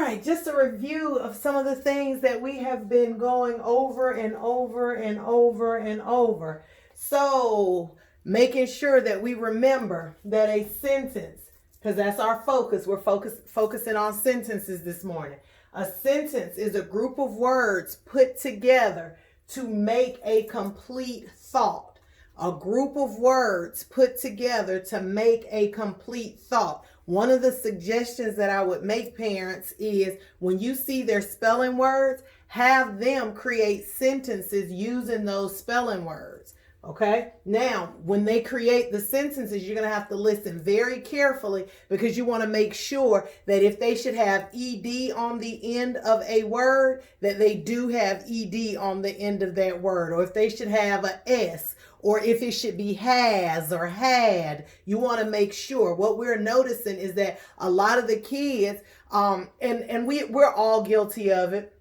right, just a review of some of the things that we have been going over and over and over and over. So, making sure that we remember that a sentence, because that's our focus, we're focusing on sentences this morning. A sentence is a group of words put together to make a complete thought. A group of words put together to make a complete thought. One of the suggestions that I would make parents is when you see their spelling words, have them create sentences using those spelling words. Okay. Now, when they create the sentences, you're going to have to listen very carefully because you want to make sure that if they should have ed on the end of a word, that they do have ed on the end of that word. Or if they should have a s, or if it should be has or had, you want to make sure. What we're noticing is that a lot of the kids, and we're all guilty of it.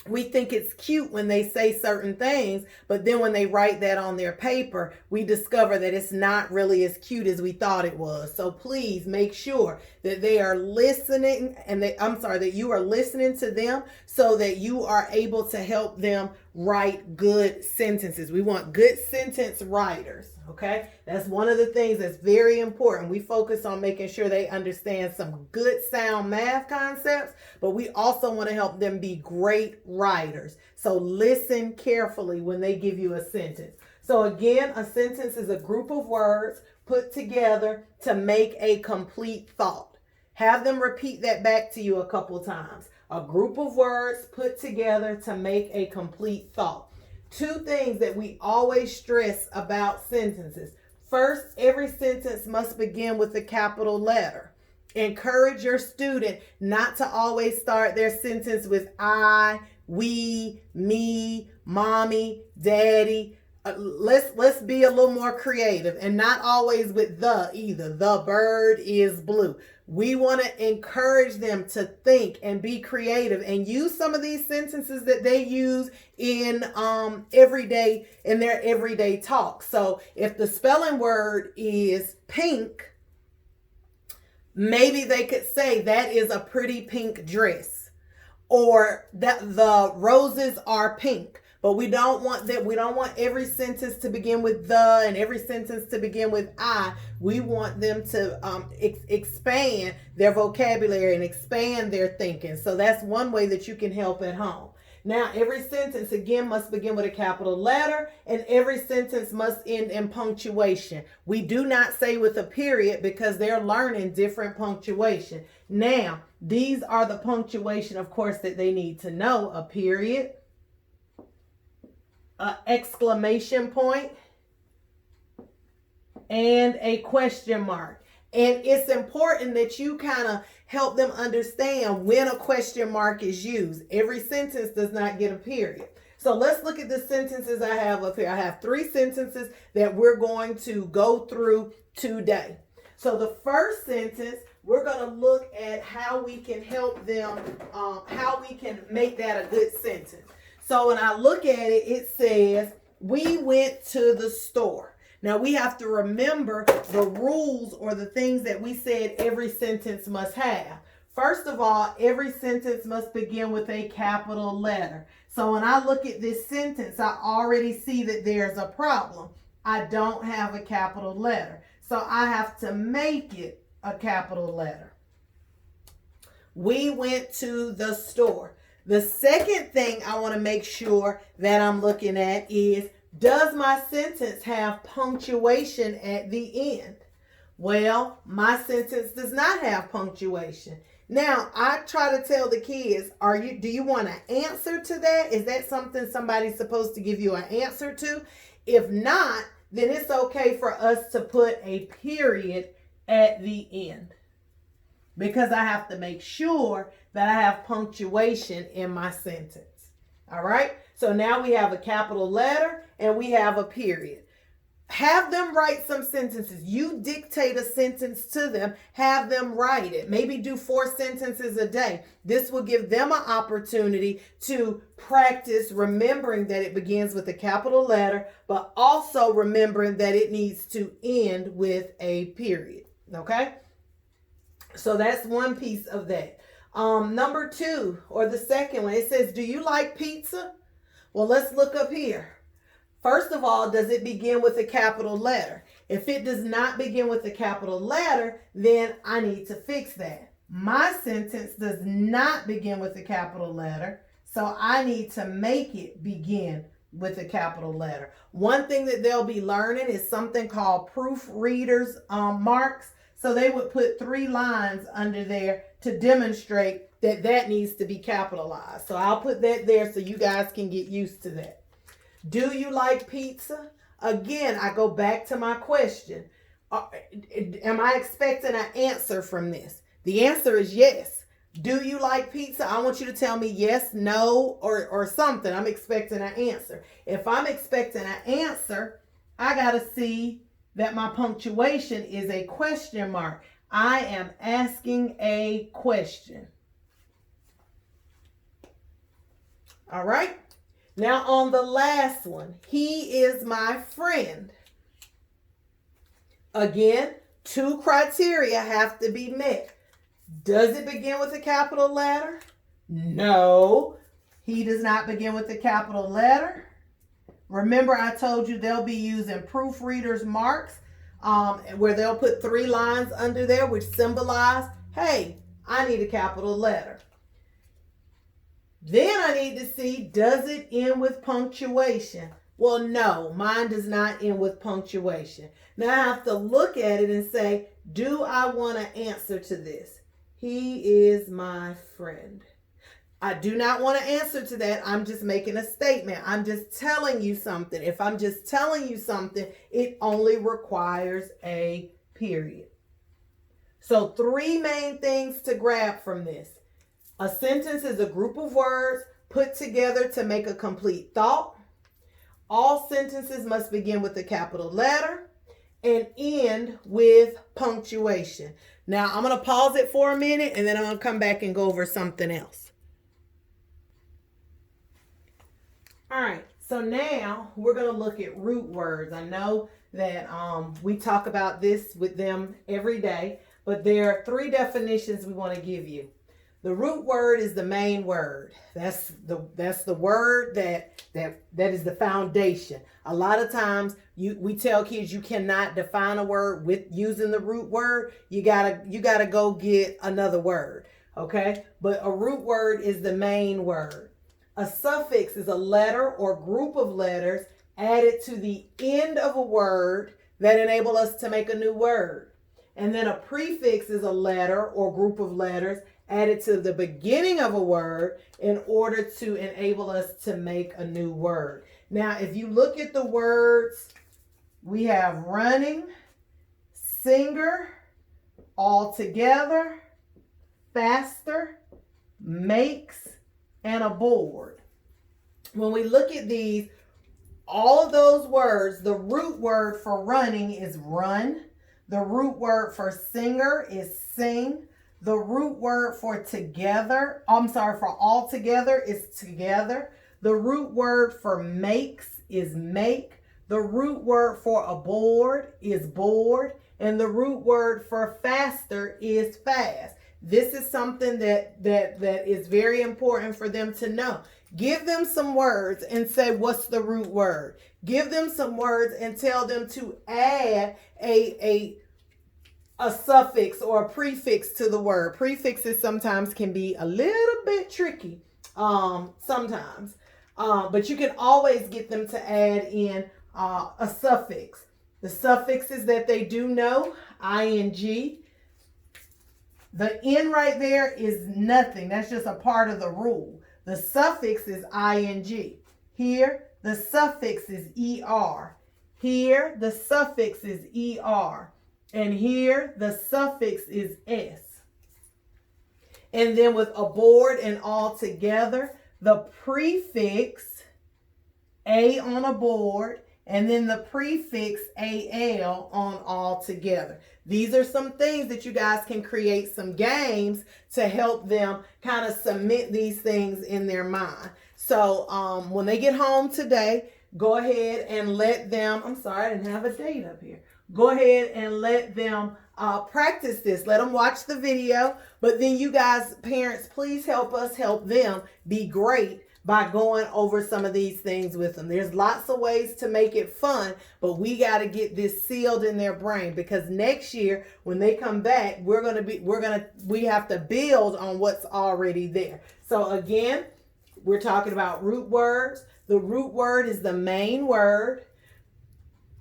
We think it's cute when they say certain things, but then when they write that on their paper, we discover that it's not really as cute as we thought it was. So please make sure that they are listening that you are listening to them so that you are able to help them write good sentences. We want good sentence writers. Okay, that's one of the things that's very important. We focus on making sure they understand some good sound math concepts, but we also want to help them be great writers. So listen carefully when they give you a sentence. So again, a sentence is a group of words put together to make a complete thought. Have them repeat that back to you a couple times. A group of words put together to make a complete thought. Two things that we always stress about sentences. First, every sentence must begin with a capital letter. Encourage your student not to always start their sentence with I, we, me, mommy, daddy. Let's be a little more creative and not always with the either. The bird is blue. We want to encourage them to think and be creative and use some of these sentences that they use in their everyday talk. So if the spelling word is pink, maybe they could say that is a pretty pink dress, or that the roses are pink. But we don't want that. We don't want every sentence to begin with the and every sentence to begin with I. We want them to expand their vocabulary and expand their thinking. So that's one way that you can help at home. Now, every sentence, again, must begin with a capital letter, and every sentence must end in punctuation. We do not say with a period because they're learning different punctuation. Now, these are the punctuation, of course, that they need to know. A period, an exclamation point, and a question mark. And it's important that you kind of help them understand when a question mark is used. Every sentence does not get a period. So let's look at the sentences I have up here. I have 3 sentences that we're going to go through today. So the first sentence, we're going to look at how we can help them, how we can make that a good sentence. So when I look at it, it says, we went to the store. Now we have to remember the rules or the things that we said every sentence must have. First of all, every sentence must begin with a capital letter. So when I look at this sentence, I already see that there's a problem. I don't have a capital letter. So I have to make it a capital letter. We went to the store. The second thing I want to make sure that I'm looking at is, does my sentence have punctuation at the end? Well, my sentence does not have punctuation. Now, I try to tell the kids, do you want an answer to that? Is that something somebody's supposed to give you an answer to? If not, then it's okay for us to put a period at the end, because I have to make sure that I have punctuation in my sentence. All right. So now we have a capital letter and we have a period. Have them write some sentences. You dictate a sentence to them. Have them write it. Maybe do 4 sentences a day. This will give them an opportunity to practice remembering that it begins with a capital letter, but also remembering that it needs to end with a period. Okay? So that's one piece of that. Number 2, or the second one, it says, do you like pizza? Well, let's look up here. First of all, does it begin with a capital letter? If it does not begin with a capital letter, then I need to fix that. My sentence does not begin with a capital letter, so I need to make it begin with a capital letter. One thing that they'll be learning is something called proofreaders marks. So they would put 3 lines under there to demonstrate that that needs to be capitalized. So I'll put that there so you guys can get used to that. Do you like pizza? Again, I go back to my question. Am I expecting an answer from this? The answer is yes. Do you like pizza? I want you to tell me yes, no, or something. I'm expecting an answer. If I'm expecting an answer, I got to see that my punctuation is a question mark. I am asking a question. All right. Now on the last one, he is my friend. Again, 2 criteria have to be met. Does it begin with a capital letter? No, he does not begin with a capital letter. Remember, I told you they'll be using proofreaders marks where they'll put 3 lines under there which symbolize, hey, I need a capital letter. Then I need to see, does it end with punctuation? Well, no, mine does not end with punctuation. Now I have to look at it and say, do I want to answer to this? He is my friend. I do not want to answer to that. I'm just making a statement. I'm just telling you something. If I'm just telling you something, it only requires a period. So 3 main things to grab from this. A sentence is a group of words put together to make a complete thought. All sentences must begin with a capital letter and end with punctuation. Now, I'm going to pause it for a minute and then I'm going to come back and go over something else. All right, so now we're going to look at root words. I know that we talk about this with them every day, but there are 3 definitions we want to give you. The root word is the main word. That's the word that is the foundation. A lot of times we tell kids you cannot define a word with using the root word. You gotta go get another word. Okay? But a root word is the main word. A suffix is a letter or group of letters added to the end of a word that enable us to make a new word. And then a prefix is a letter or group of letters added to the beginning of a word in order to enable us to make a new word. Now, if you look at the words, we have running, singer, altogether, faster, makes, and aboard. When we look at these, all of those words, the root word for running is run. The root word for singer is sing. The root word for altogether is together. The root word for makes is make. The root word for aboard is board. And the root word for faster is fast. This is something that is very important for them to know. Give them some words and say, what's the root word? Give them some words and tell them to add a suffix or a prefix to the word. Prefixes sometimes can be a little bit tricky sometimes. But you can always get them to add in a suffix. The suffixes that they do know, ing. The N right there is nothing. That's just a part of the rule. The suffix is ing. Here, the suffix is er. Here, the suffix is er. And here, the suffix is s. And then with aboard and altogether, the prefix a on aboard, and then the prefix al on altogether. These are some things that you guys can create some games to help them kind of cement these things in their mind. So when they get home today, go ahead and let them, I'm sorry, I didn't have a date up here. Go ahead and let them practice this. Let them watch the video. But then you guys, parents, please help us help them be great by going over some of these things with them. There's lots of ways to make it fun, but we got to get this sealed in their brain, because next year when they come back, we have to build on what's already there. So again, we're talking about root words. The root word is the main word.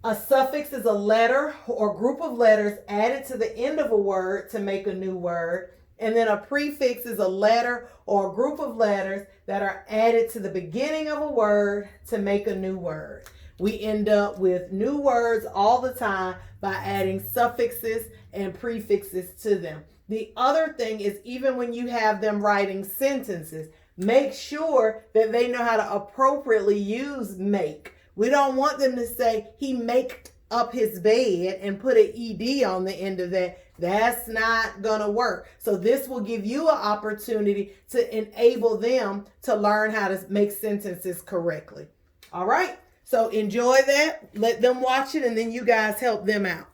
A suffix is a letter or group of letters added to the end of a word to make a new word. And then a prefix is a letter or a group of letters that are added to the beginning of a word to make a new word. We end up with new words all the time by adding suffixes and prefixes to them. The other thing is, even when you have them writing sentences, make sure that they know how to appropriately use make. We don't want them to say, he maked up his bed and put an ED on the end of that. That's not going to work. So this will give you an opportunity to enable them to learn how to make sentences correctly. All right. So enjoy that. Let them watch it, and then you guys help them out.